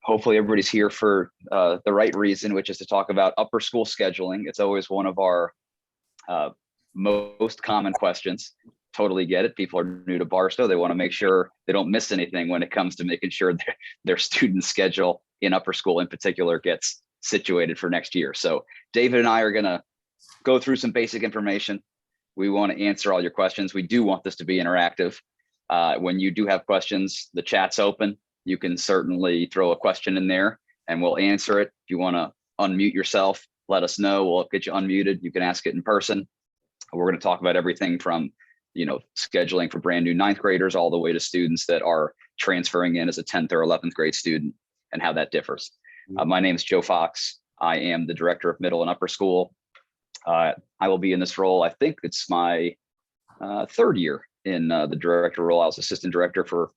Hopefully everybody's here for the right reason, which is to talk about upper school scheduling. It's always one of our most common questions. Totally get it. People are new to Barstow. They want to make sure they don't miss anything when it comes to making sure their student schedule in upper school in particular gets situated for next year. So David and I are going to go through some basic information. We want to answer all your questions. We do want this to be interactive. When you do have questions, the chat's open. You can certainly throw a question in there and we'll answer it. If you want to unmute yourself, let us know. We'll get you unmuted. You can ask it in person. We're going to talk about everything from, scheduling for brand new 9th graders all the way to students that are transferring in as a 10th or 11th grade student and how that differs. My name is Joe Fox. I am the director of middle and upper school. I will be in this role. I think it's my third year in the director role. I was assistant director for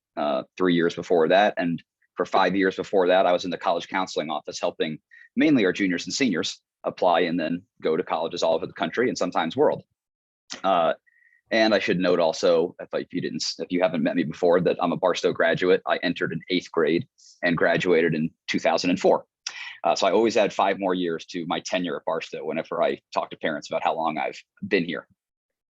3 years before that. And for 5 years before that, I was in the college counseling office, helping mainly our juniors and seniors apply and then go to colleges all over the country and sometimes world. And I should note also, if you haven't met me before, that I'm a Barstow graduate. I entered in 8th grade and graduated in 2004. So I always add 5 more years to my tenure at Barstow whenever I talk to parents about how long I've been here.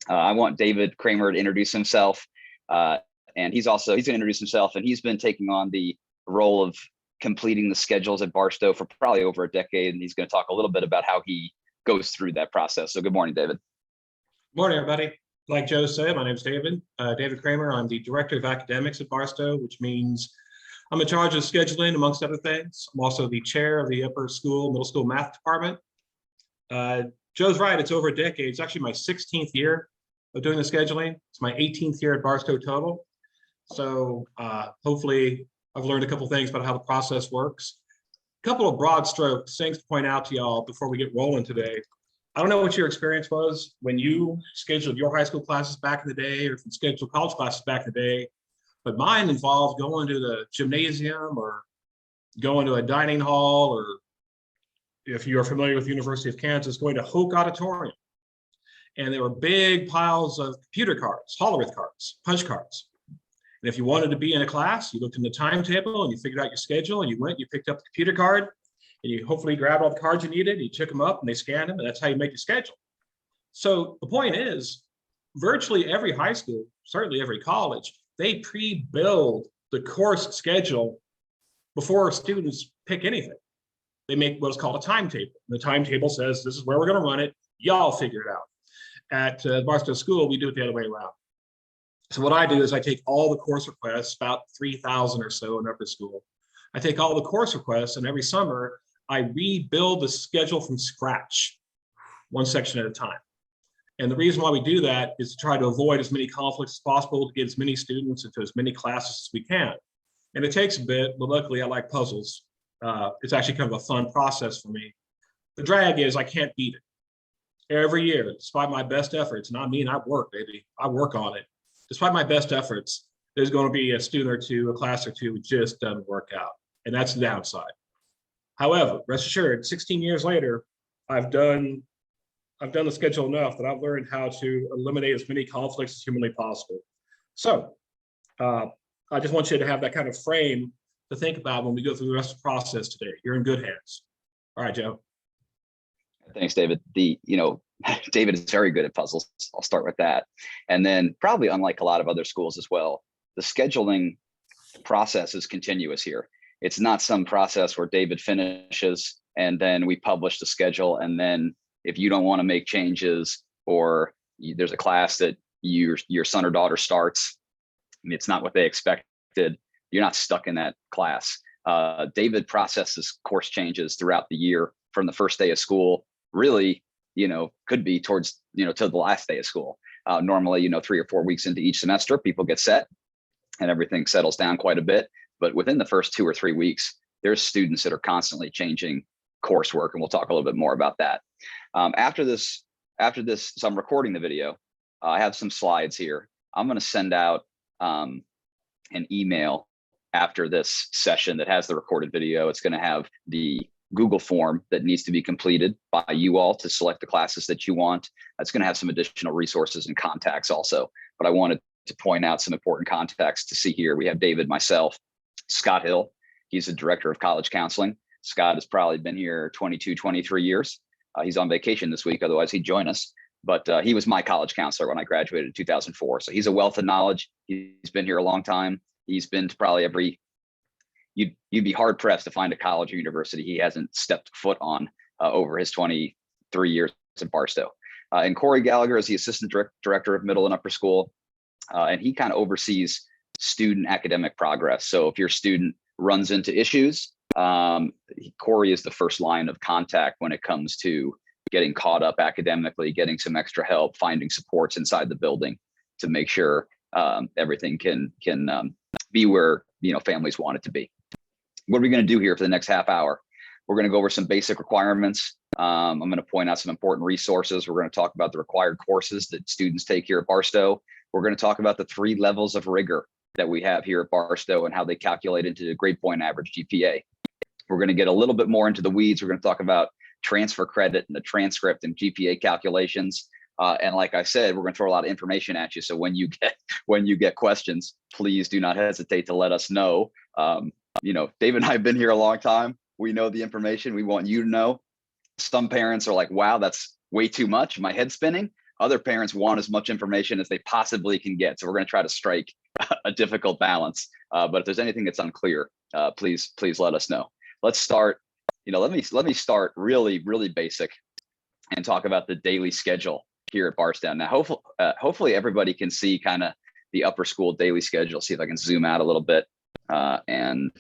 I want David Kramer to introduce himself. And he's going to introduce himself, and he's been taking on the role of completing the schedules at Barstow for probably over a decade. And he's going to talk a little bit about how he goes through that process. So good morning, David. Good morning, everybody. Like Joe said, my name is David Kramer. I'm the director of academics at Barstow, which means I'm in charge of scheduling, amongst other things. I'm also the chair of the upper school, middle school math department. Joe's right, it's over a decade. It's actually my 16th year of doing the scheduling. It's my 18th year at Barstow total. So hopefully I've learned a couple things about how the process works. A couple of broad strokes, things to point out to y'all before we get rolling today. I don't know what your experience was when you scheduled your high school classes back in the day, or if you scheduled college classes back in the day, but mine involved going to the gymnasium or going to a dining hall, or if you're familiar with the University of Kansas, going to Hoke Auditorium. And there were big piles of computer cards, holograph cards, punch cards. And if you wanted to be in a class, you looked in the timetable and you figured out your schedule and you went, you picked up the computer card, and you hopefully grabbed all the cards you needed, you took them up and they scanned them, and that's how you make your schedule. So the point is, virtually every high school, certainly every college, they pre-build the course schedule before students pick anything. They make what's called a timetable. The timetable says, this is where we're gonna run it, y'all figure it out. At Barstow School, we do it the other way around. So what I do is I take all the course requests, about 3,000 or so in upper school. I take all the course requests, and every summer, I rebuild the schedule from scratch, one section at a time. And the reason why we do that is to try to avoid as many conflicts as possible, to get as many students into as many classes as we can. And it takes a bit, but luckily I like puzzles. It's actually kind of a fun process for me. The drag is I can't beat it. Every year, despite my best efforts, and I mean, I work, baby, I work on it. Despite my best efforts, there's going to be a student or two, a class or two, who just doesn't work out. And that's the downside. However, rest assured, 16 years later, I've done the schedule enough that I've learned how to eliminate as many conflicts as humanly possible. So I just want you to have that kind of frame to think about when we go through the rest of the process today. You're in good hands. All right, Joe. Thanks, David. David is very good at puzzles. I'll start with that. And then probably unlike a lot of other schools as well, the scheduling process is continuous here. It's not some process where David finishes and then we publish the schedule. And then if you don't want to make changes, or there's a class that your son or daughter starts, and it's not what they expected, you're not stuck in that class. David processes course changes throughout the year from the first day of school, really, could be towards, to the last day of school. Normally, 3 or 4 weeks into each semester, people get set and everything settles down quite a bit. But within the first 2 or 3 weeks, there's students that are constantly changing coursework, and we'll talk a little bit more about that. After this, so I'm recording the video. I have some slides here. I'm going to send out an email after this session that has the recorded video. It's going to have the Google form that needs to be completed by you all to select the classes that you want. It's going to have some additional resources and contacts also, but I wanted to point out some important contacts to see here. We have David, myself, Scott Hill. He's the director of college counseling. Scott has probably been here 22, 23 years. He's on vacation this week, otherwise he'd join us. But he was my college counselor when I graduated in 2004. So he's a wealth of knowledge. He's been here a long time. He's been to probably every, you'd be hard pressed to find a college or university he hasn't stepped foot on over his 23 years at Barstow. And Corey Gallagher is the assistant director of middle and upper school. And he kind of oversees student academic progress. So if your student runs into issues, Corey is the first line of contact when it comes to getting caught up academically, getting some extra help, finding supports inside the building to make sure everything can be where families want it to be. What are we going to do here for the next half hour? We're going to go over some basic requirements. I'm going to point out some important resources. We're going to talk about the required courses that students take here at Barstow. We're going to talk about the 3 levels of rigor that we have here at Barstow and how they calculate into the grade point average GPA. We're going to get a little bit more into the weeds. We're going to talk about transfer credit and the transcript and GPA calculations. And like I said, we're going to throw a lot of information at you. So when you get questions, please do not hesitate to let us know. Dave and I have been here a long time. We know the information we want you to know. Some parents are like, wow, that's way too much. My head's spinning. Other parents want as much information as they possibly can get. So we're going to try to strike a difficult balance. But if there's anything that's unclear, please let us know. Let's start. Let me start really, really basic and talk about the daily schedule here at Barstow. Now, hopefully everybody can see kind of the upper school daily schedule. See if I can zoom out a little bit, and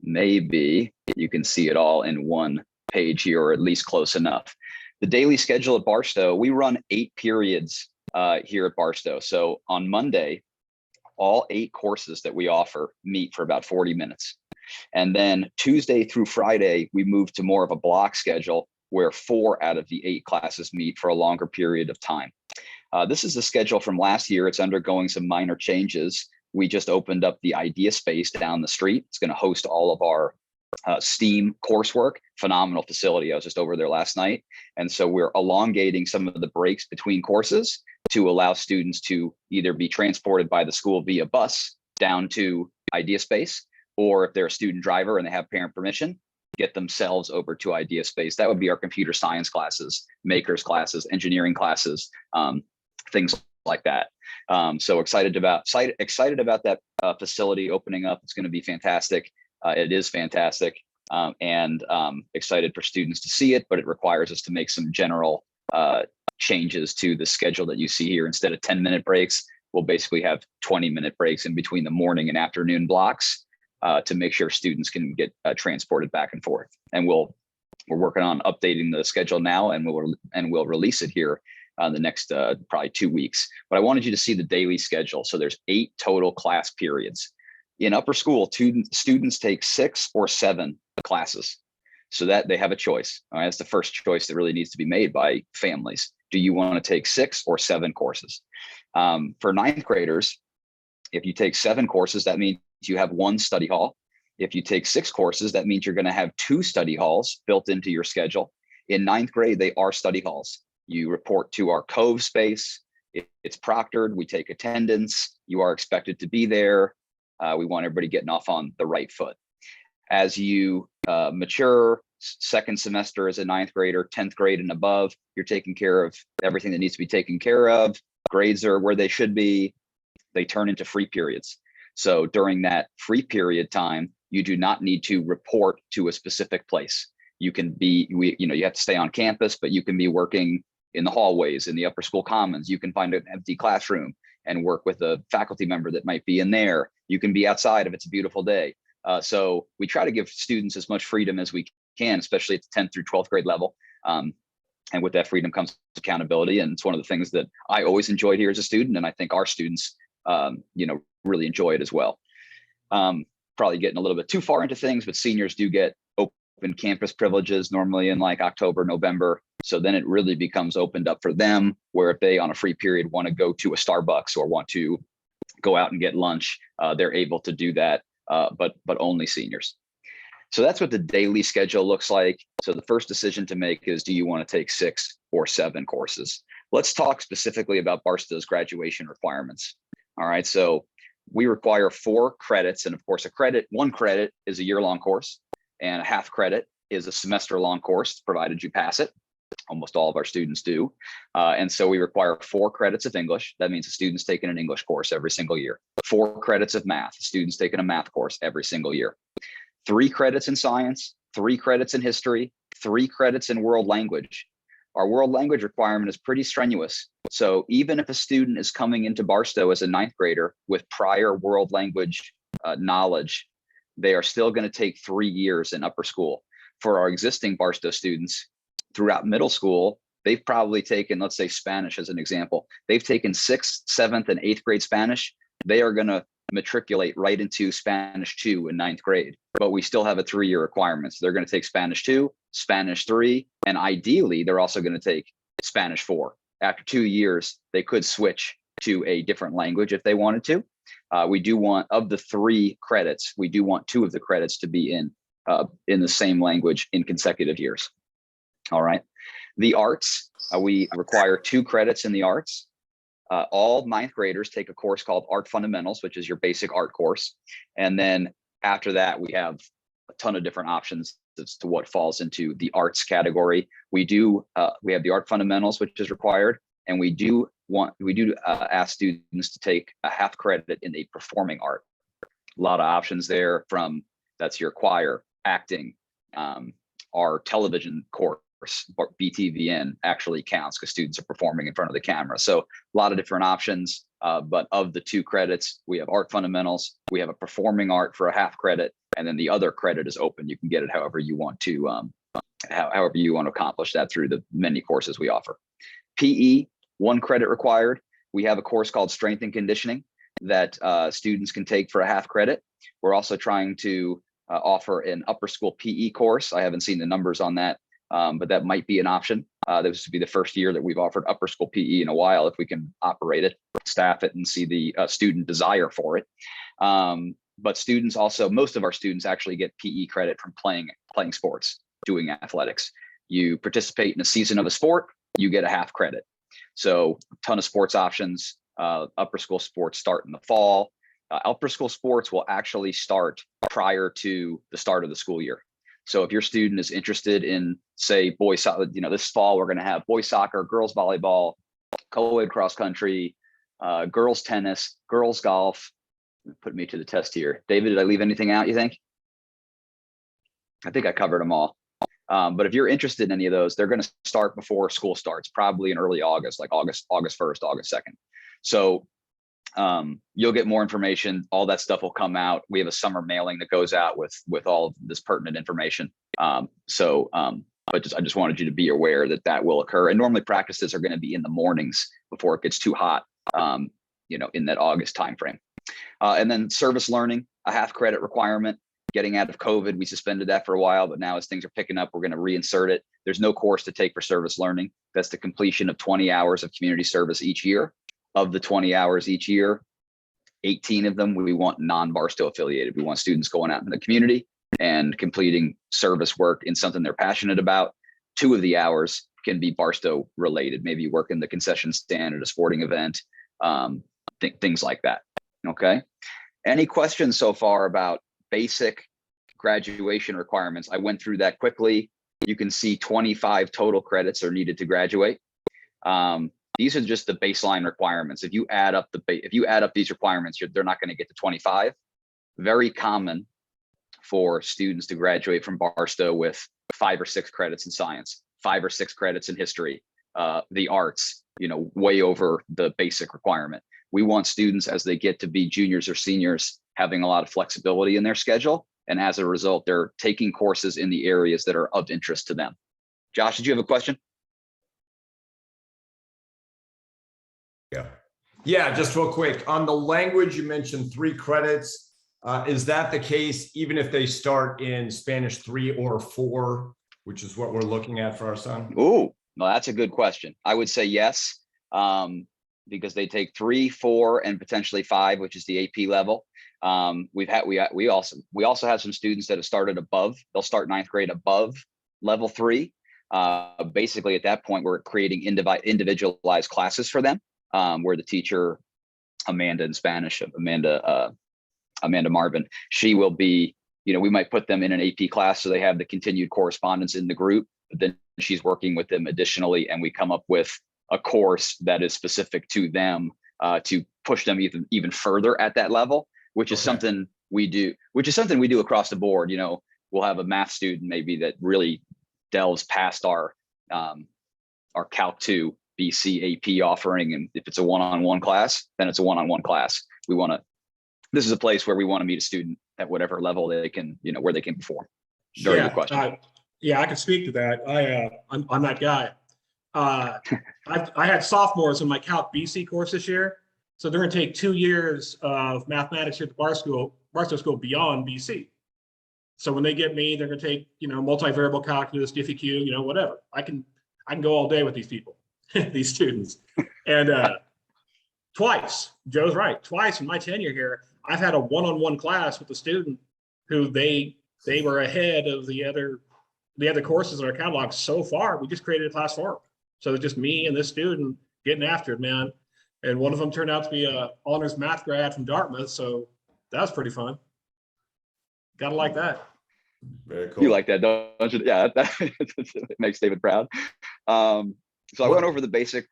maybe you can see it all in one page here, or at least close enough. The daily schedule at Barstow, we run 8 periods here at Barstow. So on Monday, all 8 courses that we offer meet for about 40 minutes. And then Tuesday through Friday, we move to more of a block schedule where 4 out of the 8 classes meet for a longer period of time. This is the schedule from last year. It's undergoing some minor changes. We just opened up the Idea Space down the street. It's going to host all of our STEAM coursework. Phenomenal facility. I was just over there last night. And so we're elongating some of the breaks between courses to allow students to either be transported by the school via bus down to Idea Space, or if they're a student driver and they have parent permission, get themselves over to Idea Space. That would be our computer science classes, makers classes, engineering classes, things like that. So excited about that facility opening up. It's going to be fantastic. It is fantastic, and excited for students to see it, but it requires us to make some general changes to the schedule that you see here. Instead of 10-minute breaks, we'll basically have 20-minute breaks in between the morning and afternoon blocks to make sure students can get transported back and forth. And we're working on updating the schedule now, and we'll release it here the next probably 2 weeks. But I wanted you to see the daily schedule. So there's 8 total class periods. In upper school, students take 6 or 7 classes, so that they have a choice. All right, that's the first choice that really needs to be made by families. Do you want to take 6 or 7 courses? For 9th graders, if you take 7 courses, that means you have 1 study hall. If you take 6 courses, that means you're going to have 2 study halls built into your schedule. In 9th grade, they are study halls. You report to our Cove space. It's proctored. We take attendance. You are expected to be there. We want everybody getting off on the right foot. As you mature, 2nd semester as a 9th grader, 10th grade and above, you're taking care of everything that needs to be taken care of. Grades are where they should be. They turn into free periods. So during that free period time, you do not need to report to a specific place. You can be, you have to stay on campus, but you can be working in the hallways, in the upper school commons. You can find an empty classroom and work with a faculty member that might be in there. You can be outside if it's a beautiful day. So we try to give students as much freedom as we can, especially at the 10th through 12th grade level. And with that freedom comes accountability. And it's one of the things that I always enjoyed here as a student. And I think our students, really enjoy it as well. Probably getting a little bit too far into things, but seniors do get open campus privileges normally in like October, November. So then it really becomes opened up for them, where if they on a free period want to go to a Starbucks or want to go out and get lunch, they're able to do that, but only seniors. So that's what the daily schedule looks like. So the first decision to make is, do you want to take 6 or 7 courses? Let's talk specifically about Barstow's graduation requirements. All right, so we require 4 credits. And of course, one credit is a year-long course, and a half credit is a semester-long course, provided you pass it. Almost all of our students do. And so we require 4 credits of English. That means a student's taking an English course every single year. 4 credits of math. Students taking a math course every single year. 3 credits in science, 3 credits in history, 3 credits in world language. Our world language requirement is pretty strenuous. So even if a student is coming into Barstow as a 9th grader with prior world language knowledge, they are still going to take 3 years in upper school. For our existing Barstow students throughout middle school, they've probably taken, let's say Spanish as an example, they've taken 6th, 7th, and 8th grade Spanish. They are going to matriculate right into Spanish 2 in 9th grade, but we still have a 3-year requirement. So they're going to take Spanish 2, Spanish 3, and ideally they're also going to take Spanish 4. After 2 years, they could switch to a different language if they wanted to. We do want, of the 3 credits, we do want 2 of the credits to be in the same language in consecutive years. All right. The arts, we require 2 credits in the arts. All 9th graders take a course called Art Fundamentals, which is your basic art course. And then after that, we have a ton of different options as to what falls into the arts category. We have the Art Fundamentals, which is required. And we do ask students to take a half credit in a performing art. A lot of options there, from that's your choir, acting, our television course, BTVN actually counts because students are performing in front of the camera. So a lot of different options, but of the 2 credits, we have Art Fundamentals, we have a performing art for a half credit, and then the other credit is open. You can get it however you want to, however you want to accomplish that through the many courses we offer. PE, 1 credit required. We have a course called Strength and Conditioning that students can take for a half credit. We're also trying to offer an upper school PE course. I haven't seen the numbers on that, but that might be an option. This would be the first year that we've offered upper school PE in a while, if we can operate it, staff it, and see the student desire for it. But students also, most of our students actually get PE credit from playing sports, doing athletics. You participate in a season of a sport, you get a half credit. So a ton of sports options. Upper school sports start in the fall. Upper school sports will actually start prior to the start of the school year. So if your student is interested in, say, boys soccer, this fall we're going to have boys soccer, girls volleyball, co-ed cross country, girls tennis, girls golf. Put me to the test here. David, did I leave anything out, you think? I think I covered them all. But if you're interested in any of those, they're going to start before school starts, probably in early August, like August 1st, August 2nd. So you'll get more information. All that stuff will come out. We have a summer mailing that goes out with all of this pertinent information. But I just wanted you to be aware that will occur. And normally practices are going to be in the mornings before it gets too hot, in that August timeframe. And then service learning, a half credit requirement. Getting out of COVID, we suspended that for a while, but now as things are picking up, we're going to reinsert it. There's no course to take for service learning. That's the completion of 20 hours of community service each year. Of the 20 hours each year, 18 of them we want non-Barstow affiliated. We want students going out in the community and completing service work in something they're passionate about. 2 of the hours can be Barstow related. Maybe you work in the concession stand at a sporting event, things like that. Okay. Any questions so far about basic graduation requirements? I went through that quickly. You can see 25 total credits are needed to graduate. These are just the baseline requirements. If you add up these requirements, they're not going to get to 25. Very common for students to graduate from Barstow with 5 or 6 credits in science, 5 or 6 credits in history, the arts, way over the basic requirement. We want students, as they get to be juniors or seniors, having a lot of flexibility in their schedule. And as a result, they're taking courses in the areas that are of interest to them. Josh, did you have a question? Yeah, just real quick. On the language, you mentioned 3 credits. Is that the case even if they start in Spanish 3 or 4, which is what we're looking at for our son? Oh, no, that's a good question. I would say yes, because they take 3, 4, and potentially 5, which is the AP level. We also have some students that have started above. They'll start 9th grade above level 3. Basically, at that point, we're creating individualized classes for them, where the teacher Amanda in Spanish, Amanda Marvin. She will be, we might put them in an AP class so they have the continued correspondence in the group, but then she's working with them additionally, and we come up with a course that is specific to them to push them even further at that level, which is something we do across the board. We'll have a math student maybe that really delves past our Calc 2 BC AP offering, and if it's a one-on-one class, then it's a one-on-one class. This is a place where we want to meet a student at whatever level they can, where they can perform. Very good question. I can speak to that. I'm that guy. I had sophomores in my Calc BC course this year, so they're going to take 2 years of mathematics here at the Barstow School beyond BC. So when they get me, they're going to take multivariable calculus, DiffyQ, whatever. I can go all day with these people, these students, and Joe's right. Twice in my tenure here, I've had a one-on-one class with a student who they were ahead of the other courses in our catalog so far. We just created a class for them. So it's just me and this student getting after it, man. And one of them turned out to be a honors math grad from Dartmouth. So that was pretty fun. Gotta like that. Very cool. You like that, don't you? Yeah, it makes David proud. So I went over the basic.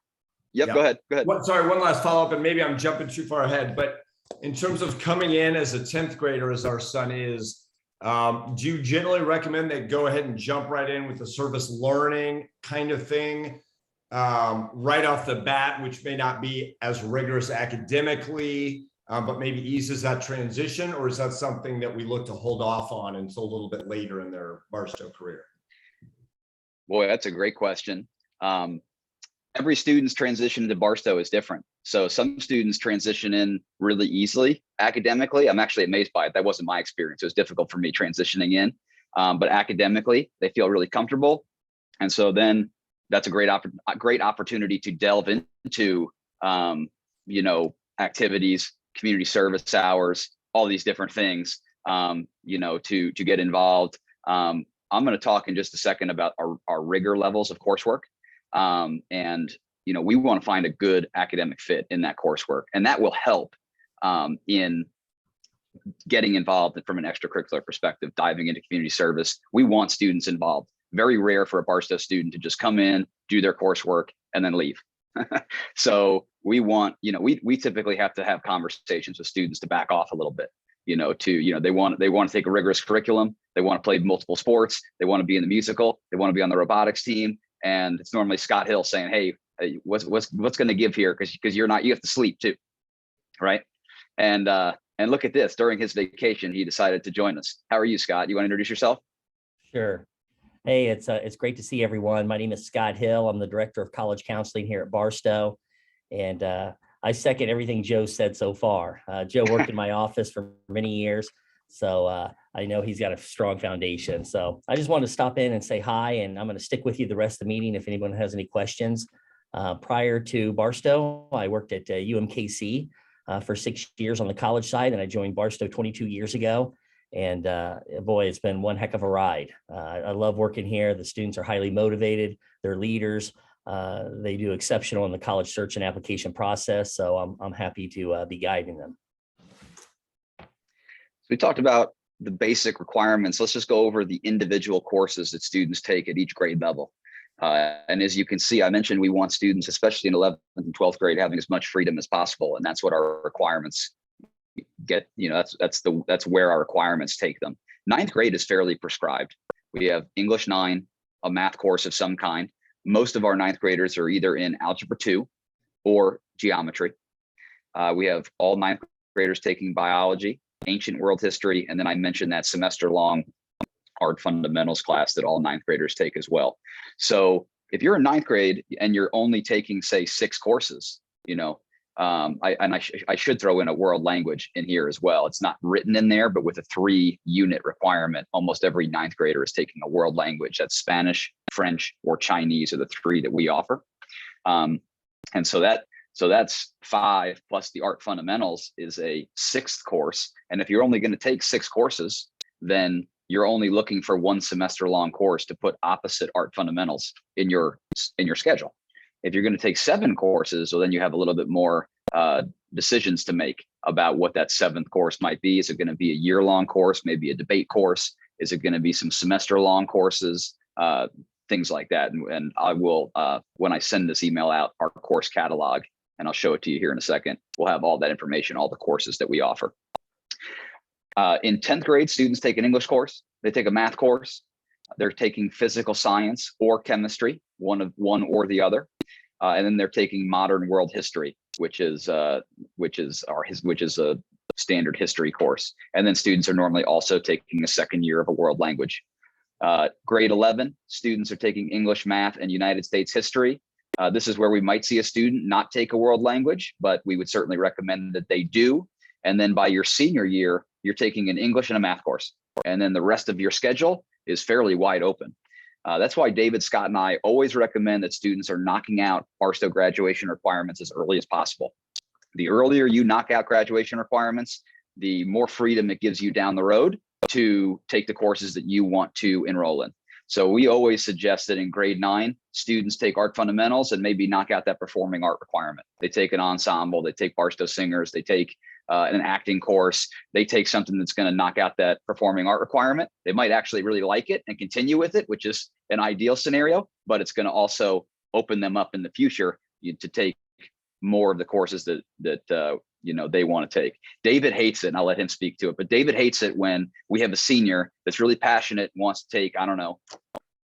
Yep. Go ahead. Sorry, one last follow-up, and maybe I'm jumping too far ahead, but in terms of coming in as a 10th grader, as our son is, do you generally recommend they go ahead and jump right in with the service learning kind of thing right off the bat, which may not be as rigorous academically, but maybe eases that transition? Or is that something that we look to hold off on until a little bit later in their Barstow career? Boy, that's a great question. Every student's transition to Barstow is different. So some students transition in really easily academically. I'm actually amazed by it. That wasn't my experience. It was difficult for me transitioning in, but academically, they feel really comfortable. And so then that's a great opportunity to delve into, activities, community service hours, all these different things, to get involved. I'm going to talk in just a second about our rigor levels of coursework. We want to find a good academic fit in that coursework, and that will help in getting involved from an extracurricular perspective, diving into community service. We want students involved. Very rare for a Barstow student to just come in, do their coursework, and then leave. So we want, we typically have to have conversations with students to back off a little bit, they want to take a rigorous curriculum. They want to play multiple sports. They want to be in the musical. They want to be on the robotics team. And it's normally Scott Hill saying, "Hey, what's going to give here? Because you have to sleep too, right?" And look at this. During his vacation, he decided to join us. How are you, Scott? You want to introduce yourself? Sure. Hey, it's great to see everyone. My name is Scott Hill. I'm the director of college counseling here at Barstow, and I second everything Joe said so far. Joe worked in my office for many years, so I know he's got a strong foundation. So I just wanted to stop in and say hi, and I'm going to stick with you the rest of the meeting if anyone has any questions. Prior to Barstow, I worked at UMKC for 6 years on the college side, and I joined Barstow 22 years ago. And boy, it's been one heck of a ride. I love working here. The students are highly motivated. They're leaders. They do exceptional in the college search and application process. So I'm happy to be guiding them. So we talked about the basic requirements. Let's just go over the individual courses that students take at each grade level. And as you can see, I mentioned we want students, especially in 11th and 12th grade, having as much freedom as possible. And that's what our requirements get. That's where our requirements take them. 9th grade is fairly prescribed. We have English 9, a math course of some kind. Most of our 9th graders are either in Algebra 2 or geometry. We have all 9th graders taking biology, ancient world history, and then I mentioned that semester-long art fundamentals class that all 9th graders take as well. So if you're in 9th grade and you're only taking, say, 6 courses, I should throw in a world language in here as well. It's not written in there, but with a 3-unit requirement, almost every 9th grader is taking a world language. That's Spanish, French, or Chinese are the 3 that we offer. And so that's 5 plus the art fundamentals is a 6th course. And if you're only going to take 6 courses, then you're only looking for 1 semester long course to put opposite art fundamentals in your schedule. If you're going to take 7 courses, well, then you have a little bit more decisions to make about what that seventh course might be. Is it going to be a year-long course, maybe a debate course? Is it going to be some semester-long courses? Things like that. And I will, when I send this email out, our course catalog, and I'll show it to you here in a second, we'll have all that information, all the courses that we offer. In 10th grade, students take an English course, they take a math course, they're taking physical science or chemistry, one or the other. And then they're taking modern world history, which is a standard history course. And then students are normally also taking a second year of a world language. Grade 11, students are taking English, math, and United States history. This is where we might see a student not take a world language, but we would certainly recommend that they do. And then by your senior year, you're taking an English and a math course. And then the rest of your schedule is fairly wide open. That's why David, Scott, and I always recommend that students are knocking out Barstow graduation requirements as early as possible. The earlier you knock out graduation requirements, the more freedom it gives you down the road to take the courses that you want to enroll in. So we always suggest that in grade 9, students take art fundamentals and maybe knock out that performing art requirement. They take an ensemble, they take Barstow singers, they take an acting course, they take something that's going to knock out that performing art requirement. They might actually really like it and continue with it, which is an ideal scenario, but it's going to also open them up in the future to take more of the courses that they want to take. David hates it, and I'll let him speak to it, but David hates it when we have a senior that's really passionate and wants to take, I don't know,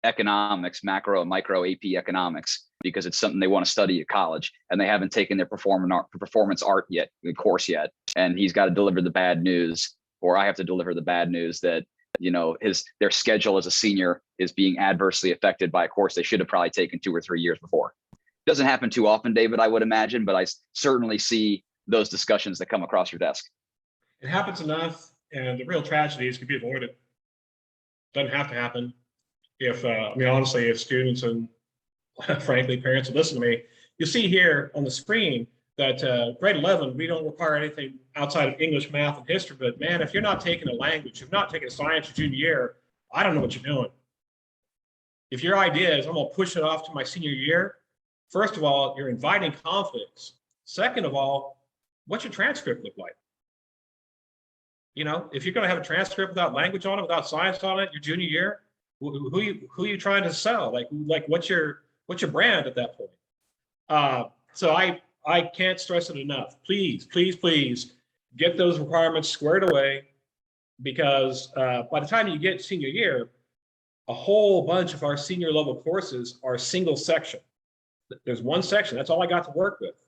economics, macro and micro AP economics, because it's something they want to study at college, and they haven't taken their performance art yet, the course yet. And he's got to deliver the bad news, or I have to deliver the bad news that, their schedule as a senior is being adversely affected by a course they should have probably taken 2 or 3 years before. Doesn't happen too often, David, I would imagine, but I certainly see those discussions that come across your desk. It happens enough, and the real tragedies can be avoided. Doesn't have to happen. Honestly, if students and frankly parents will listen to me, you see here on the screen that grade 11, we don't require anything outside of English, math, and history. But man, if you're not taking a language, if you're not taking science your junior year, I don't know what you're doing. If your idea is I'm going to push it off to my senior year, first of all, you're inviting conflicts. Second of all, what's your transcript look like? If you're going to have a transcript without language on it, without science on it, your junior year, who are you trying to sell? Like what's your brand at that point? So I can't stress it enough. Please, please, please get those requirements squared away, because by the time you get senior year, a whole bunch of our senior level courses are single section. There's one section. That's all I got to work with.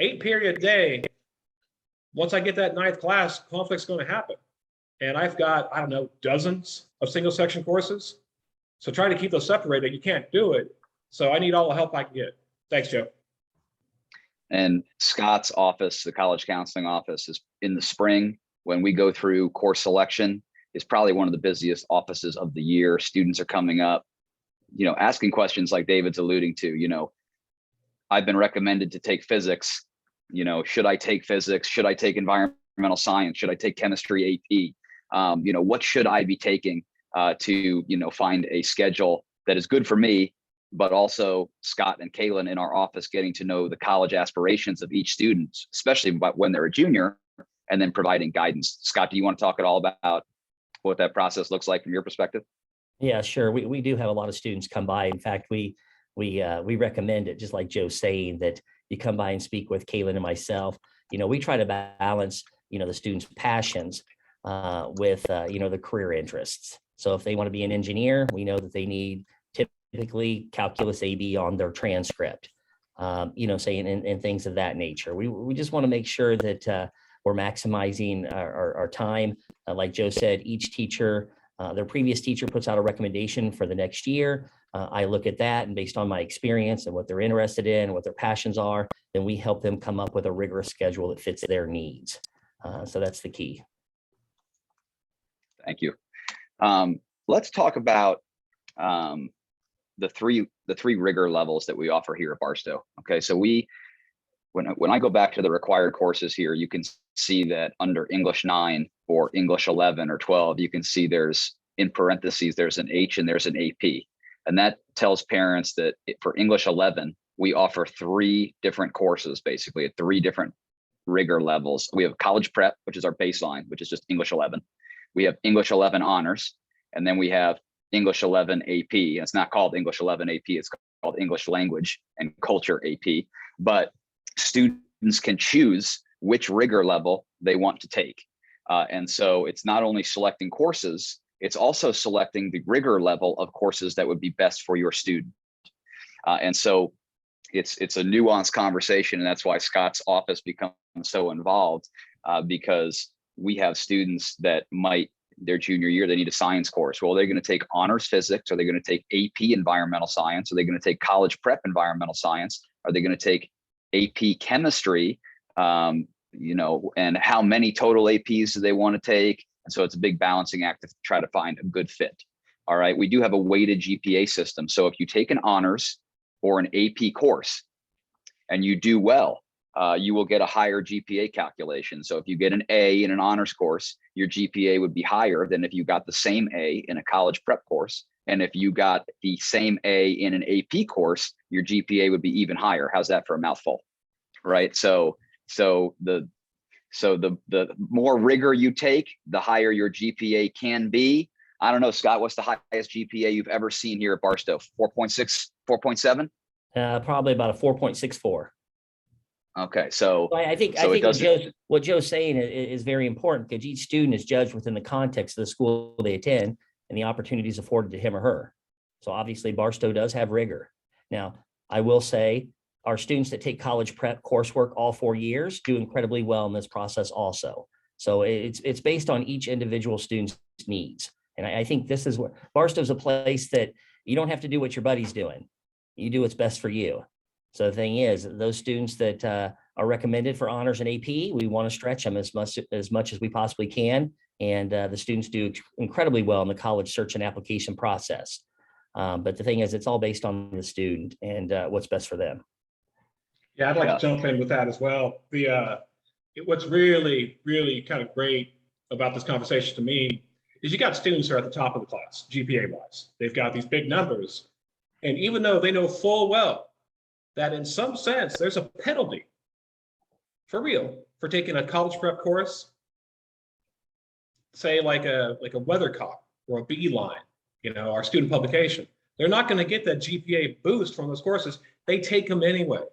8-period day. Once I get that 9th class, conflict's going to happen. And I've got, I don't know, dozens of single section courses. So trying to keep those separated, you can't do it. So I need all the help I can get. Thanks, Joe. And Scott's office, the college counseling office, is in the spring when we go through course selection, is probably one of the busiest offices of the year. Students are coming up, asking questions like David's alluding to. I've been recommended to take physics. Should I take physics? Should I take environmental science? Should I take chemistry AP? What should I be taking to find a schedule that is good for me, but also Scott and Kaylin in our office getting to know the college aspirations of each student, especially when they're a junior, and then providing guidance. Scott, do you want to talk at all about what that process looks like from your perspective? Yeah, sure. We do have a lot of students come by. In fact, we recommend it, just like Joe's saying, that you come by and speak with Kaylin and myself. We try to balance, the students' passions with, the career interests. So if they want to be an engineer, we know that they need typically calculus AB on their transcript, saying and things of that nature. We just want to make sure that we're maximizing our time. Like Joe said, each teacher, their previous teacher puts out a recommendation for the next year. I look at that, and based on my experience and what they're interested in, what their passions are, then we help them come up with a rigorous schedule that fits their needs. So that's the key. Thank you. Let's talk about the three rigor levels that we offer here at Barstow. Okay, so when I go back to the required courses here, you can see that under English 9 or English 11 or 12, you can see there's, in parentheses, there's an H and there's an AP. And that tells parents that for English 11, we offer 3 different courses, basically at 3 different rigor levels. We have college prep, which is our baseline, which is just English 11. We have English 11 honors, and then we have English 11 AP. It's not called English 11 AP, it's called English language and culture AP. But students can choose which rigor level they want to take. And so it's not only selecting courses, it's also selecting the rigor level of courses that would be best for your student. And so it's a nuanced conversation, and that's why Scott's office becomes so involved, because we have students that might, their junior year, they need a science course. Well, they're going to take honors physics. Are they going to take AP environmental science? Are they going to take college prep environmental science? Are they going to take AP chemistry? You know, and how many total APs do they want to take? And so it's a big balancing act to try to find a good fit. All right. We do have a weighted GPA system. So if you take an honors or an AP course and you do well, you will get a higher GPA calculation. So if you get an A in an honors course, your GPA would be higher than if you got the same A in a college prep course. And if you got the same A in an AP course, your GPA would be even higher. How's that for a mouthful? Right. So the more rigor you take, the higher your GPA can be. I don't know, Scott, what's the highest GPA you've ever seen here at Barstow? 4.6, 4.7? Probably about a 4.64. Okay, so I think what Joe's saying is very important, because each student is judged within the context of the school they attend and the opportunities afforded to him or her. So obviously Barstow does have rigor. Now, I will say our students that take college prep coursework all 4 years do incredibly well in this process also. So it's based on each individual student's needs. And I think this is where Barstow's a place that you don't have to do what your buddy's doing. You do what's best for you. So the thing is, those students that are recommended for honors and AP, we want to stretch them as much as we possibly can. And the students do incredibly well in the college search and application process. But the thing is, it's all based on the student and what's best for them. Yeah, I'd like to jump in with that as well. What's really, really kind of great about this conversation to me is you got students who are at the top of the class, GPA wise. They've got these big numbers. And even though they know full well that in some sense, there's a penalty for real for taking a college prep course, say like a weathercock or a beeline, our student publication, they're not going to get that GPA boost from those courses. They take them anyway.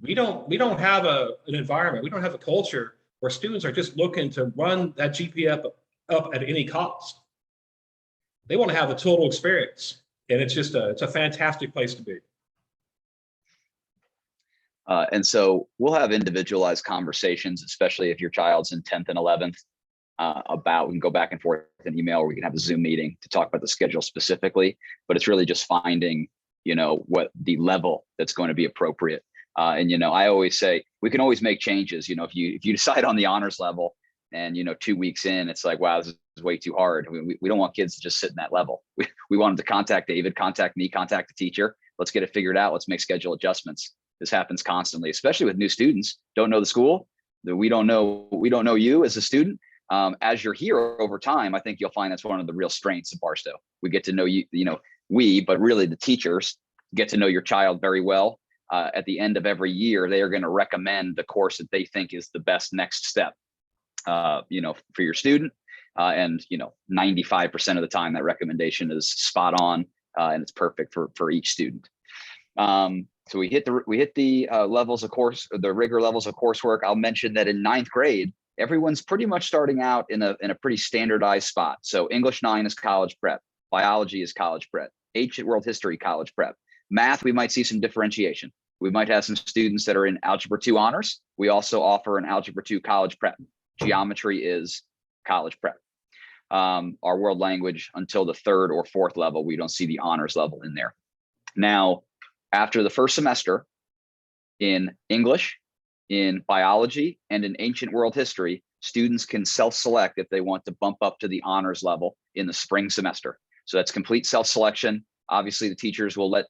We don't have an environment, we don't have a culture where students are just looking to run that GPA up at any cost. They want to have the total experience, and it's a fantastic place to be. And so we'll have individualized conversations, especially if your child's in 10th and 11th, we can go back and forth in email, or we can have a Zoom meeting to talk about the schedule specifically, but it's really just finding, what the level that's going to be appropriate. And, I always say we can always make changes. If you decide on the honors level and, 2 weeks in, it's like, wow, this is way too hard. We don't want kids to just sit in that level. We want them to contact David, contact me, contact the teacher. Let's get it figured out. Let's make schedule adjustments. This happens constantly, especially with new students. Don't know the school. We don't know you as a student. As you're here over time, I think you'll find that's one of the real strengths of Barstow. We get to know you, but really the teachers get to know your child very well. At the end of every year, they are going to recommend the course that they think is the best next step, for your student. And 95% of the time, that recommendation is spot on, and it's perfect for each student. So we hit the levels of course, the rigor levels of coursework. I'll mention that in 9th grade, everyone's pretty much starting out in a pretty standardized spot. So English 9 is college prep, biology is college prep, ancient world history college prep, math. We might see some differentiation. We might have some students that are in Algebra 2 honors. We also offer an Algebra 2 college prep. Geometry is college prep. Our world language until the 3rd or 4th level, we don't see the honors level in there. Now, after the first semester in English, in biology, and in ancient world history, students can self-select if they want to bump up to the honors level in the spring semester. So that's complete self-selection. Obviously, the teachers will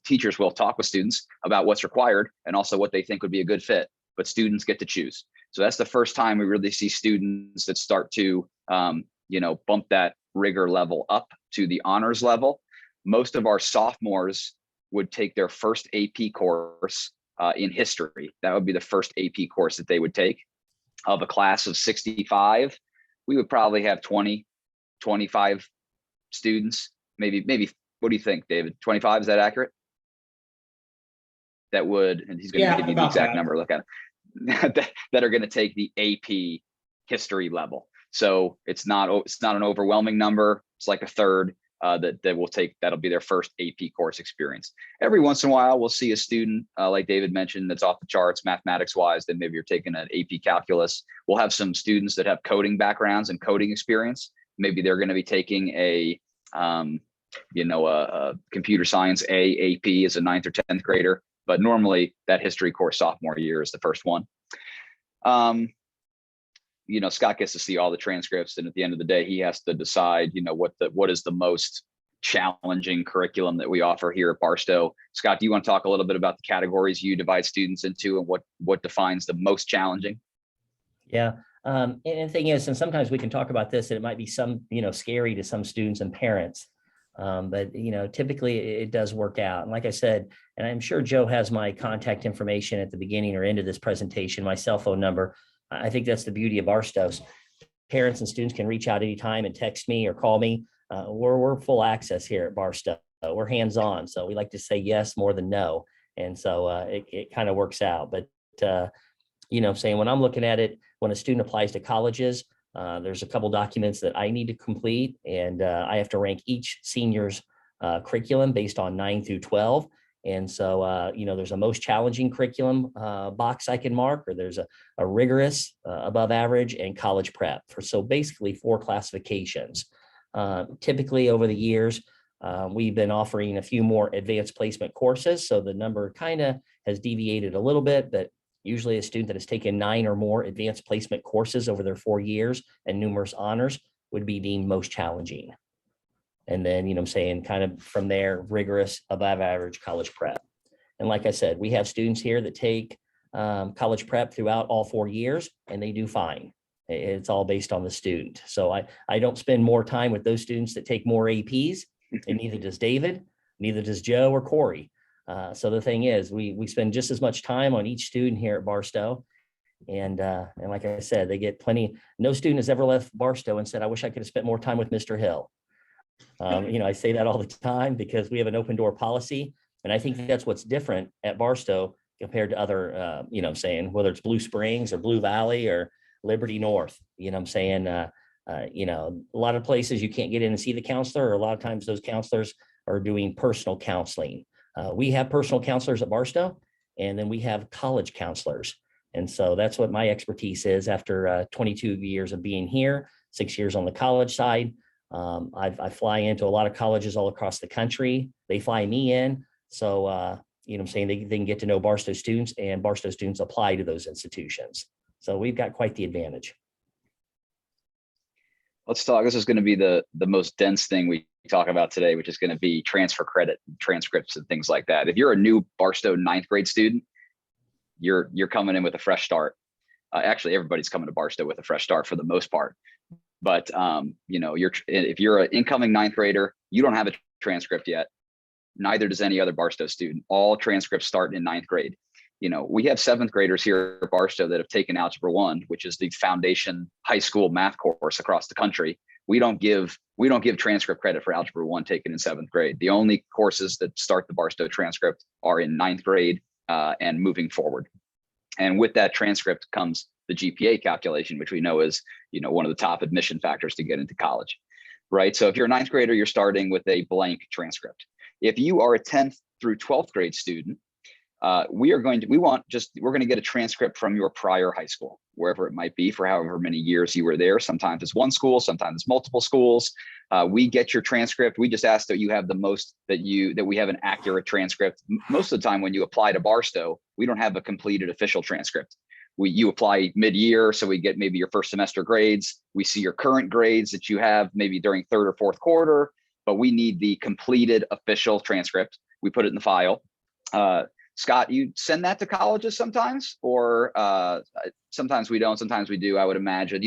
teachers will talk with students about what's required and also what they think would be a good fit, but students get to choose. So that's the first time we really see students that start to, bump that rigor level up to the honors level. Most of our sophomores would take their first AP course in history. That would be the first AP course that they would take. Of a class of 65, we would probably have 20, 25 students, maybe. What do you think, David? 25, is that accurate? That would, and he's going to give you the about exact that. number, look at it, that are going to take the AP history level. So it's not an overwhelming number. It's like a third that will take, that'll be their first AP course experience. Every once in a while, we'll see a student, like David mentioned, that's off the charts mathematics wise, then maybe you're taking an AP calculus. We'll have some students that have coding backgrounds and coding experience. Maybe they're going to be taking a computer science AP as a 9th or 10th grader. But normally that history course sophomore year is the first one. Scott gets to see all the transcripts, and at the end of the day, he has to decide, what is the most challenging curriculum that we offer here at Barstow. Scott, do you want to talk a little bit about the categories you divide students into and what defines the most challenging? Yeah. And the thing is, and sometimes we can talk about this, and it might be scary to some students and parents. But typically it does work out. And like I said, and I'm sure Joe has my contact information at the beginning or end of this presentation, my cell phone number. I think that's the beauty of Barstow's. Parents and students can reach out anytime and text me or call me. We're full access here at Barstow. We're hands-on. So we like to say yes more than no. And so it kind of works out. But, saying when I'm looking at it, when a student applies to colleges, there's a couple documents that I need to complete, and I have to rank each senior's curriculum based on 9 through 12. And so, there's a most challenging curriculum box I can mark, or there's a rigorous, above average, and college prep. So basically 4 classifications. Typically over the years, we've been offering a few more advanced placement courses. So the number kind of has deviated a little bit, but usually a student that has taken 9 or more advanced placement courses over their 4 years and numerous honors would be deemed most challenging. And then, kind of from there, rigorous, above average college prep. And like I said, we have students here that take college prep throughout all 4 years, and they do fine. It's all based on the student. So I don't spend more time with those students that take more APs, and neither does David, neither does Joe or Corey. So the thing is, we spend just as much time on each student here at Barstow. And like I said, they get plenty. No student has ever left Barstow and said, I wish I could have spent more time with Mr. Hill. I say that all the time because we have an open door policy. And I think that's what's different at Barstow compared to other, whether it's Blue Springs or Blue Valley or Liberty North, a lot of places you can't get in and see the counselor, or a lot of times those counselors are doing personal counseling. We have personal counselors at Barstow, and then we have college counselors. And so that's what my expertise is after 22 years of being here, 6 years on the college side. I fly into a lot of colleges all across the country. They fly me in. So, they can get to know Barstow students, and Barstow students apply to those institutions. So we've got quite the advantage. Let's talk. This is going to be the most dense thing we talk about today, which is going to be transfer credit, transcripts, and things like that. If you're a new Barstow 9th grade student, you're coming in with a fresh start. Actually, everybody's coming to Barstow with a fresh start for the most part. But if you're an incoming 9th grader, you don't have a transcript yet. Neither does any other Barstow student. All transcripts start in 9th grade. We have 7th graders here at Barstow that have taken Algebra 1, which is the foundation high school math course across the country. We don't give transcript credit for Algebra 1 taken in 7th grade. The only courses that start the Barstow transcript are in 9th grade and moving forward. And with that transcript comes the GPA calculation, which we know is, one of the top admission factors to get into college, right? So if you're a 9th grader, you're starting with a blank transcript. If you are a 10th through 12th grade student, we're going to get a transcript from your prior high school, wherever it might be, for however many years you were there. Sometimes it's one school, sometimes it's multiple schools. We get your transcript. We just ask that you have that we have an accurate transcript. Most of the time when you apply to Barstow, we don't have a completed official transcript. You apply mid-year, so we get maybe your first semester grades. We see your current grades that you have maybe during 3rd or 4th quarter, but we need the completed official transcript. We put it in the file. Scott, you send that to colleges sometimes, or sometimes we don't, sometimes we do, I would imagine.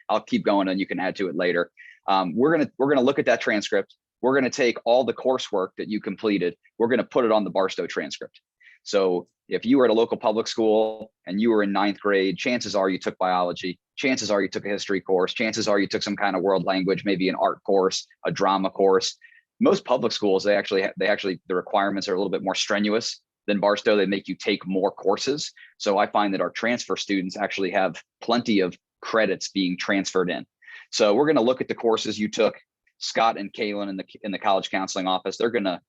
I'll keep going and you can add to it later. We're gonna look at that transcript. We're gonna take all the coursework that you completed. We're gonna put it on the Barstow transcript. So if you were at a local public school and you were in ninth grade, chances are you took biology, chances are you took a history course, chances are you took some kind of world language, maybe an art course, a drama course. Most public schools, the requirements are a little bit more strenuous than Barstow. They make you take more courses. So I find that our transfer students actually have plenty of credits being transferred in. So we're going to look at the courses you took. Scott and Kaylin in the college counseling office, they're going to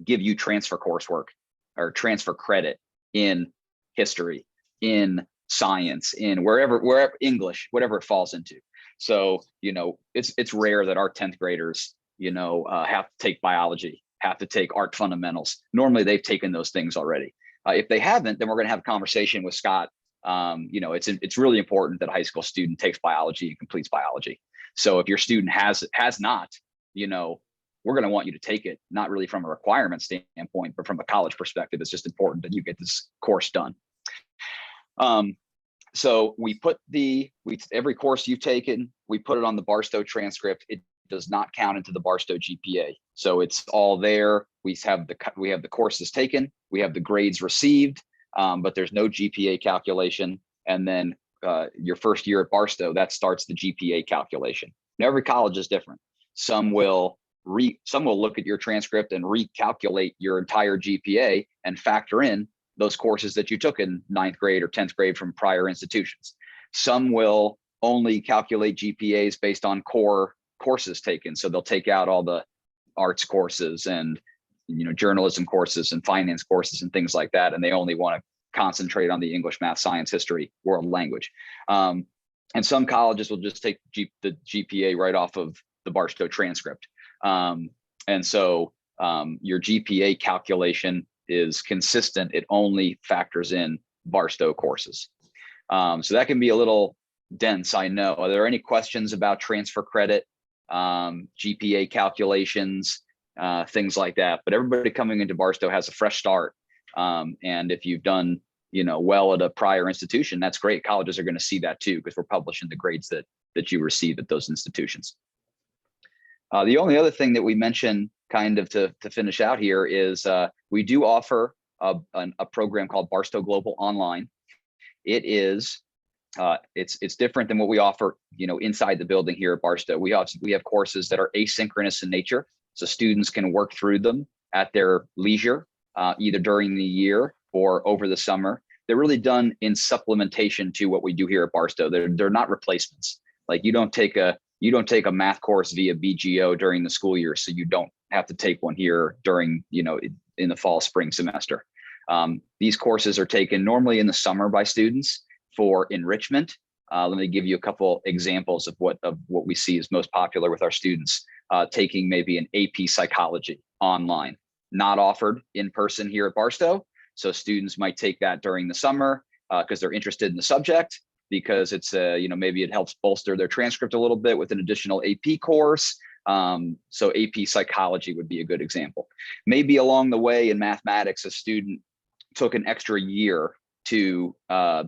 give you transfer coursework or transfer credit in history, in science, in wherever English, whatever it falls into. So, it's rare that our 10th graders, have to take biology, have to take art fundamentals. Normally they've taken those things already. If they haven't, then we're going to have a conversation with Scott. It's really important that a high school student takes biology and completes biology. So if your student has not, we're going to want you to take it, not really from a requirement standpoint, but from a college perspective. It's just important that you get this course done. So we put every course you've taken, we put it on the Barstow transcript. It does not count into the Barstow GPA. So it's all there. We have the courses taken, we have the grades received, but there's no GPA calculation. And then your first year at Barstow, that starts the GPA calculation. Now, every college is different. Some will look at your transcript and recalculate your entire GPA and factor in those courses that you took in ninth grade or 10th grade from prior institutions. Some will only calculate GPAs based on core courses taken. So they'll take out all the arts courses and journalism courses and finance courses and things like that. And they only want to concentrate on the English, math, science, history, world language. And some colleges will just take the GPA right off of the Barstow transcript. And so your GPA calculation is consistent. It only factors in Barstow courses. So that can be a little dense, I know. Are there any questions about transfer credit, GPA calculations, things like that? But everybody coming into Barstow has a fresh start. And if you've done well at a prior institution, that's great. Colleges are going to see that too, because we're publishing the grades that you receive at those institutions. The only other thing that we mention kind of to finish out here is we do offer a program called Barstow Global Online. It is it's different than what we offer inside the building here at Barstow. We have courses that are asynchronous in nature, so students can work through them at their leisure, either during the year or over the summer. They're really done in supplementation to what we do here at Barstow. They're not replacements. Like you don't take a math course via BGO during the school year, so you don't have to take one here during in the fall, spring semester. These courses are taken normally in the summer by students for enrichment. Let me give you a couple examples of what we see is most popular with our students. Taking maybe an AP psychology online, not offered in person here at Barstow. So students might take that during the summer because they're interested in the subject, because it's maybe it helps bolster their transcript a little bit with an additional AP course. So AP psychology would be a good example. Maybe along the way in mathematics, a student took an extra year to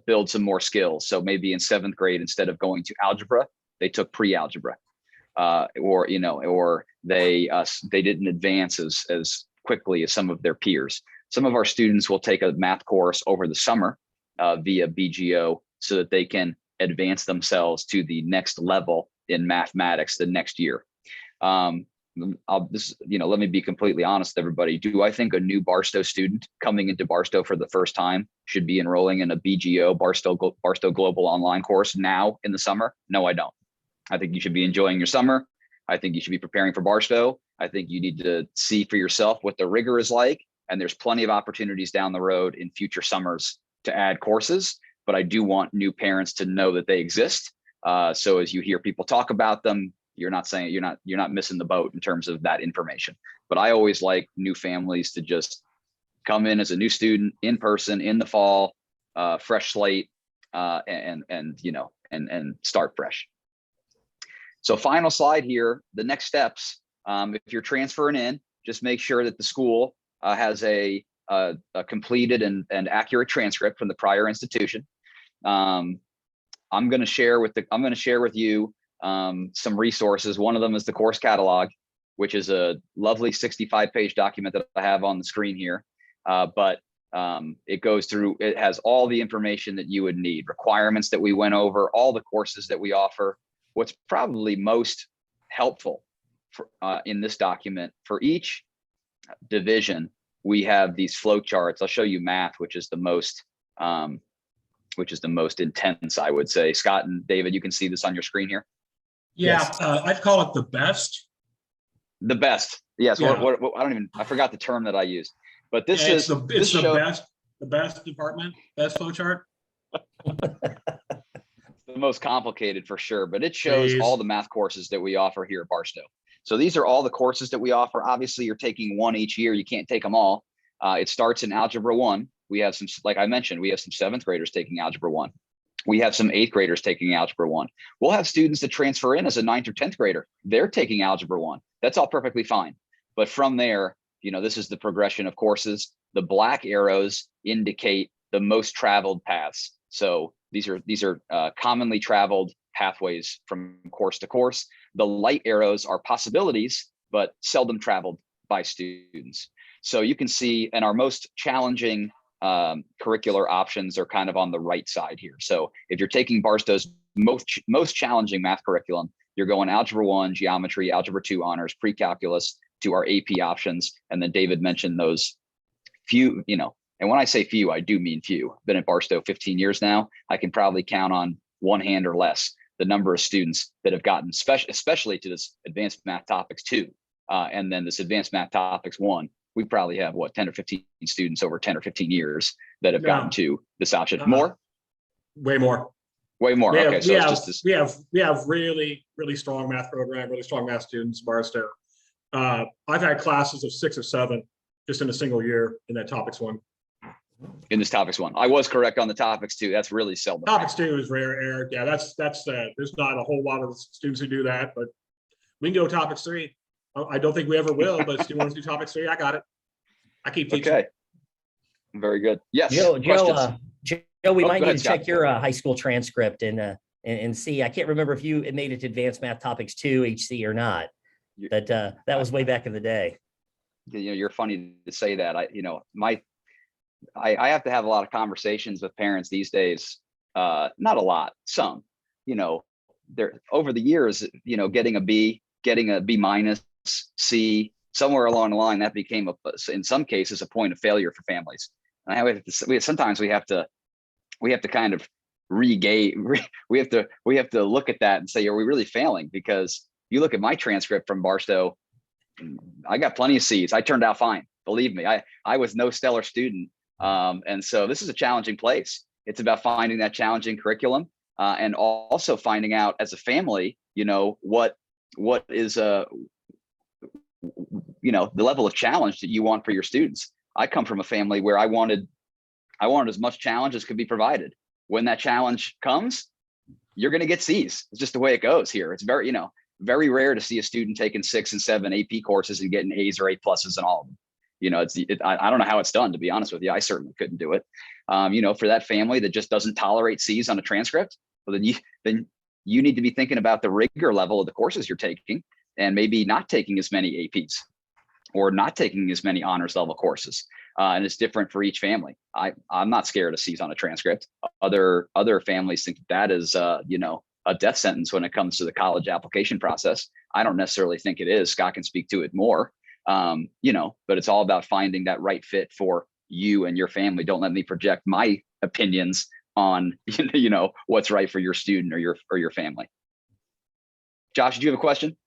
build some more skills. So maybe in 7th grade, instead of going to algebra, they took pre-algebra, or they didn't advance as quickly as some of their peers. Some of our students will take a math course over the summer via BGO so that they can advance themselves to the next level in mathematics the next year. Let me be completely honest with everybody. Do I think a new Barstow student coming into Barstow for the first time should be enrolling in a BGO, Barstow Global Online course now in the summer? No, I don't. I think you should be enjoying your summer. I think you should be preparing for Barstow. I think you need to see for yourself what the rigor is like. And there's plenty of opportunities down the road in future summers to add courses. But I do want new parents to know that they exist. So as you hear people talk about them, you're not missing the boat in terms of that information. But I always like new families to just come in as a new student in person in the fall, fresh slate, and start fresh. So final slide here, the next steps. If you're transferring in, just make sure that the school has a completed and accurate transcript from the prior institution. I'm going to share with you some resources. One of them is the course catalog, which is a lovely 65-page document that I have on the screen here. But It goes through, it has all the information that you would need, requirements that we went over, all the courses that we offer. What's probably most helpful for, in this document, for each division, we have these flow charts. I'll show you math, which is the most intense, I would say. Scott and David, you can see this on your screen here. Yeah, Yes. I'd call it the best. The best. Yes. Yeah. What I forgot the term that I used, but this Yeah, is it's the best department, best flow chart. the most complicated for sure, but it shows Please. all the math courses that we offer here at Barstow. So these are all the courses that we offer. Obviously, you're taking one each year. You can't take them all. It starts in Algebra 1. We have some, like I mentioned, we have some 7th graders taking Algebra 1. We have some 8th graders taking Algebra 1. We'll have students that transfer in as a 9th or 10th grader. They're taking Algebra 1. That's all perfectly fine. But from there, this is the progression of courses. The black arrows indicate the most traveled paths. So these are commonly traveled pathways from course to course. The light arrows are possibilities, but seldom traveled by students. So you can see, and our most challenging curricular options are kind of on the right side here. So if you're taking Barstow's most challenging math curriculum, you're going Algebra 1, Geometry, Algebra 2 honors, pre-calculus to our AP options. And then David mentioned those few, and when I say few, I do mean few. I've been at Barstow 15 years now. I can probably count on one hand or less the number of students that have gotten especially to this Advanced Math Topics 2. And then this Advanced Math Topics 1, we probably have 10 or 15 students over 10 or 15 years that have gotten to this option. More? Way more. Way more. Okay. So it's just this. We have really, really strong math program, really strong math students, Barstow. I've had classes of 6 or 7 just in a single year in that Topics 1. In this Topics 1, I was correct on the Topics 2. That's really seldom. Topics 2 is rare air. Yeah, that's there's not a whole lot of students who do that, but we can go Topics 3. I don't think we ever will, but if you want to do Topics 3, I got it. I keep teaching. Okay. Very good. Yes. Joe, we might need ahead, to check your high school transcript and see. I can't remember if you made it to Advanced Math Topics 2 HC or not, but that was way back in the day. You're funny to say that. I have to have a lot of conversations with parents these days. Not a lot, some. They're over the years. Getting a B, getting a B minus, C, somewhere along the line that became in some cases a point of failure for families. And sometimes we have to kind of we have to look at that and say, are we really failing? Because you look at my transcript from Barstow, I got plenty of C's. I turned out fine. Believe me, I was no stellar student. And so this is a challenging place. It's about finding that challenging curriculum and also finding out as a family, what is the level of challenge that you want for your students. I come from a family where I wanted as much challenge as could be provided. When that challenge comes, you're going to get C's. It's just the way it goes here. It's very, very rare to see a student taking 6 and 7 AP courses and getting A's or A pluses in all of them. I don't know how it's done, to be honest with you. I certainly couldn't do it. For that family that just doesn't tolerate C's on a transcript, well, then you need to be thinking about the rigor level of the courses you're taking and maybe not taking as many APs or not taking as many honors level courses. And it's different for each family. I'm not scared of C's on a transcript. Other families think that is, a death sentence when it comes to the college application process. I don't necessarily think it is. Scott can speak to it more. But it's all about finding that right fit for you and your family. Don't let me project my opinions on, what's right for your student or your family. Josh, did you have a question?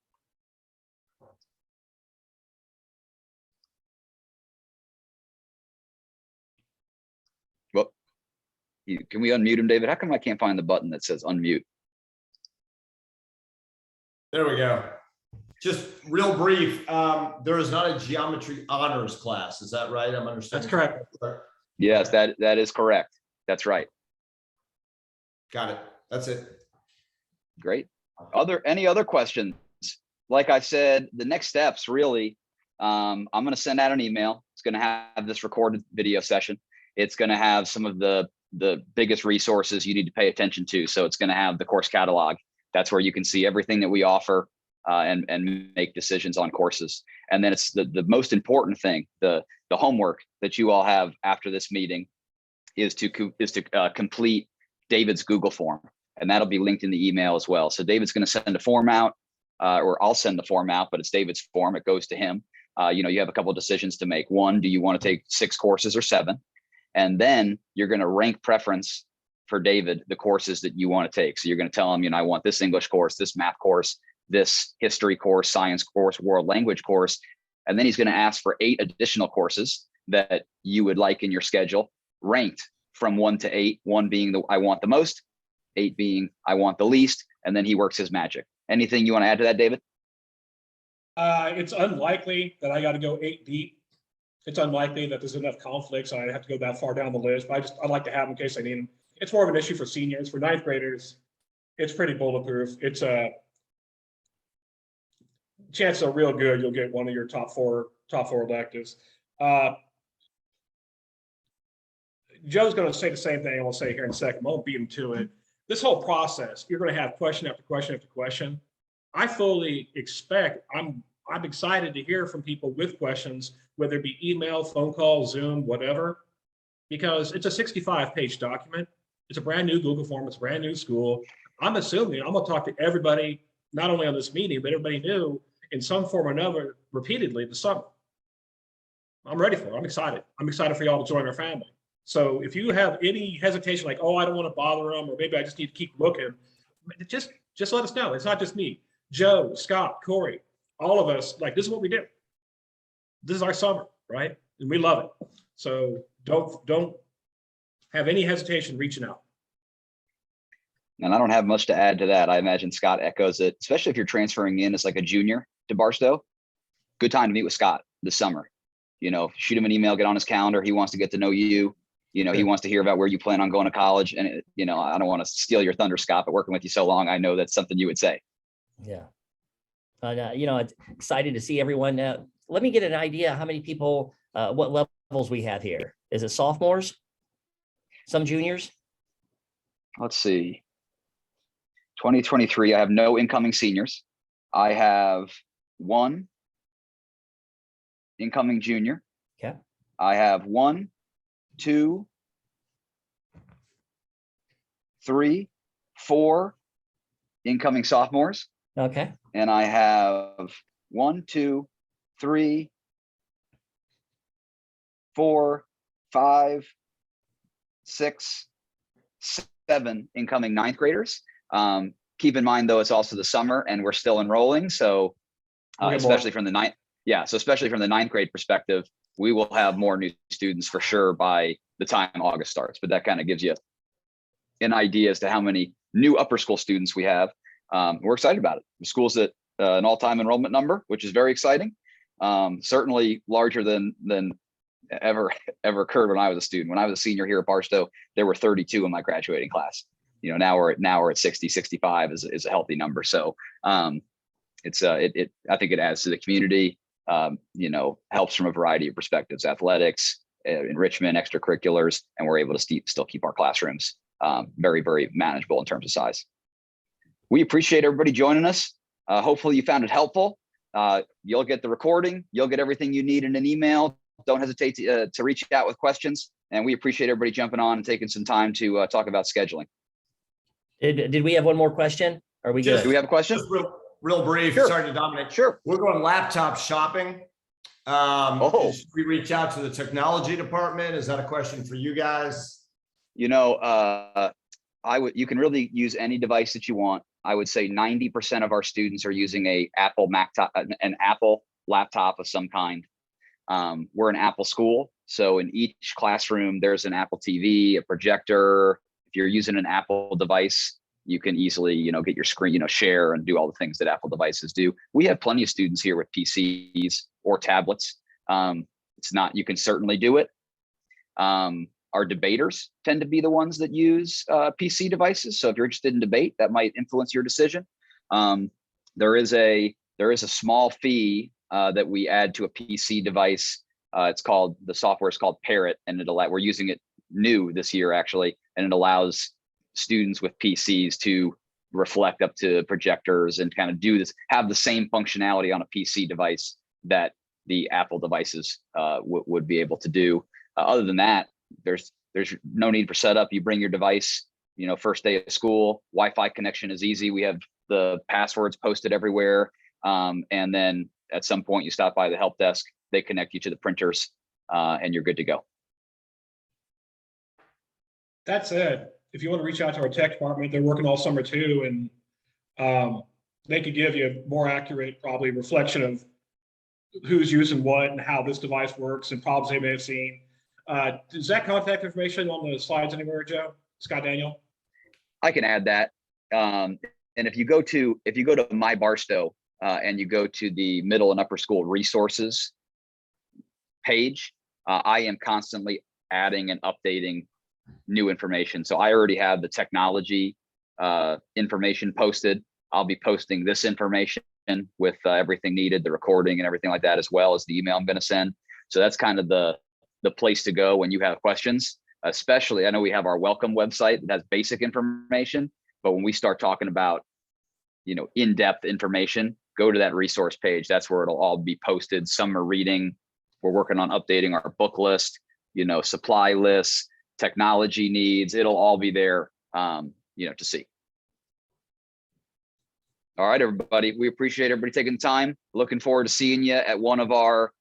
Well, can we unmute him, David? How come I can't find the button that says unmute? There we go. Just real brief. There is not a geometry honors class. Is that right? I'm understanding. That's correct. Yes, that is correct. That's right. Got it. That's it. Great. Any other questions? Like I said, the next steps really, I'm going to send out an email. It's going to have this recorded video session. It's going to have some of the biggest resources you need to pay attention to. So it's going to have the course catalog. That's where you can see everything that we offer. and make decisions on courses. And then it's the most important thing, the homework that you all have after this meeting is to complete David's Google form, and that'll be linked in the email as well. So David's going to send a form out, or I'll send the form out, but it's David's form. It goes to him. You have a couple of decisions to make. One, do you want to take 6 courses or 7? And then you're going to rank preference for David the courses that you want to take. So you're going to tell him, I want this English course, this math course, this history course, science course, world language course. And then he's going to ask for 8 additional courses that you would like in your schedule, ranked from 1 to 8, 1 being the I want the most, 8 being I want the least, and then he works his magic. Anything you want to add to that, David? It's unlikely that I got to go 8 deep. It's unlikely that there's enough conflicts. I have to go that far down the list, but I'd like to have them in case I need them. It's more of an issue for seniors. For 9th graders, it's pretty bulletproof. It's chances are real good you'll get one of your top four electives. Joe's going to say the same thing I will say here in a second. I won't beat him to it. This whole process, you're going to have question after question after question. I fully expect, I'm excited to hear from people with questions, whether it be email, phone call, Zoom, whatever, because it's a 65-page document. It's a brand new Google form. It's a brand new school. I'm assuming I'm going to talk to everybody, not only on this meeting, but everybody new in some form or another repeatedly this summer. I'm ready for it. I'm excited. I'm excited for y'all to join our family. So if you have any hesitation, like, oh, I don't want to bother them, or maybe I just need to keep looking, just let us know. It's not just me. Joe, Scott, Corey, all of us, like, this is what we do. This is our summer, right? And we love it. So don't have any hesitation reaching out. And I don't have much to add to that. I imagine Scott echoes it, especially if you're transferring in as like a junior to Barstow. Good time to meet with Scott this summer. Shoot him an email, get on his calendar. He wants to get to know you. He wants to hear about where you plan on going to college. And, I don't want to steal your thunder, Scott, but working with you so long, I know that's something you would say. Yeah. It's excited to see everyone. Let me get an idea how many people, what levels we have here. Is it sophomores? Some juniors? Let's see. 2023, I have no incoming seniors. I have 1 incoming junior. Okay. I have 1, 2, 3, 4 incoming sophomores. Okay. And I have 1, 2, 3, 4, 5, 6, 7 incoming 9th graders. Keep in mind, though, it's also the summer and we're still enrolling. So especially from the 9th. Yeah. So especially from the 9th grade perspective, we will have more new students for sure by the time August starts. But that kind of gives you an idea as to how many new upper school students we have. We're excited about it. The school's at an all-time enrollment number, which is very exciting. Certainly larger than ever occurred when I was a student. When I was a senior here at Barstow, there were 32 in my graduating class. Now we're at 60, 65 is a healthy number. So I think it adds to the community. Helps from a variety of perspectives: athletics, enrichment, extracurriculars, and we're able to still keep our classrooms very, very manageable in terms of size. We appreciate everybody joining us. Hopefully you found it helpful. You'll get the recording. You'll get everything you need in an email. Don't hesitate to reach out with questions. And we appreciate everybody jumping on and taking some time to talk about scheduling. Did we have one more question? Are we good? Do we have a question? Just real brief. Sure. Sorry to dominate. Sure. We're going laptop shopping. Should we reach out to the technology department? Is that a question for you guys? You can really use any device that you want. I would say 90% of our students are using an Apple laptop of some kind. We're an Apple school. So in each classroom, there's an Apple TV, a projector. If you're using an Apple device, you can easily, get your screen, share and do all the things that Apple devices do. We have plenty of students here with PCs or tablets. You can certainly do it. Our debaters tend to be the ones that use PC devices. So if you're interested in debate, that might influence your decision. There is a small fee that we add to a PC device. The software is called Parrot, and we're using it new this year actually, and it allows students with PCs to reflect up to projectors and kind of do this, have the same functionality on a PC device that the Apple devices would be able to do. Other than that, there's no need for setup. You bring your device, you know, first day of school, Wi-Fi connection is easy. We have the passwords posted everywhere. And then at some point you stop by the help desk, they connect you to the printers and you're good to go. That said, if you want to reach out to our tech department, they're working all summer too, and they could give you a more accurate, probably reflection of who's using what and how this device works and problems they may have seen. Is that contact information on the slides anywhere, Joe? Scott Daniel? I can add that. And if you go to My Barstow and you go to the middle and upper school resources page, I am constantly adding and updating new information. So I already have the technology information posted. I'll be posting this information with everything needed, the recording and everything like that, as well as the email I'm going to send. So that's kind of the place to go when you have questions. Especially, I know we have our welcome website that has basic information, but when we start talking about, you know, in-depth information, go to that resource page. That's where it'll all be posted. Summer reading. We're working on updating our book list, you know, supply lists, technology needs. It'll all be there, you know, to see. All right, everybody. We appreciate everybody taking the time. Looking forward to seeing you at one of our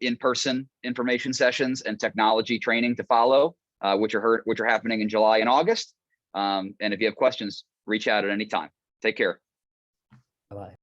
in-person information sessions and technology training to follow, which are happening in July and August. And if you have questions, reach out at any time. Take care. Bye-bye.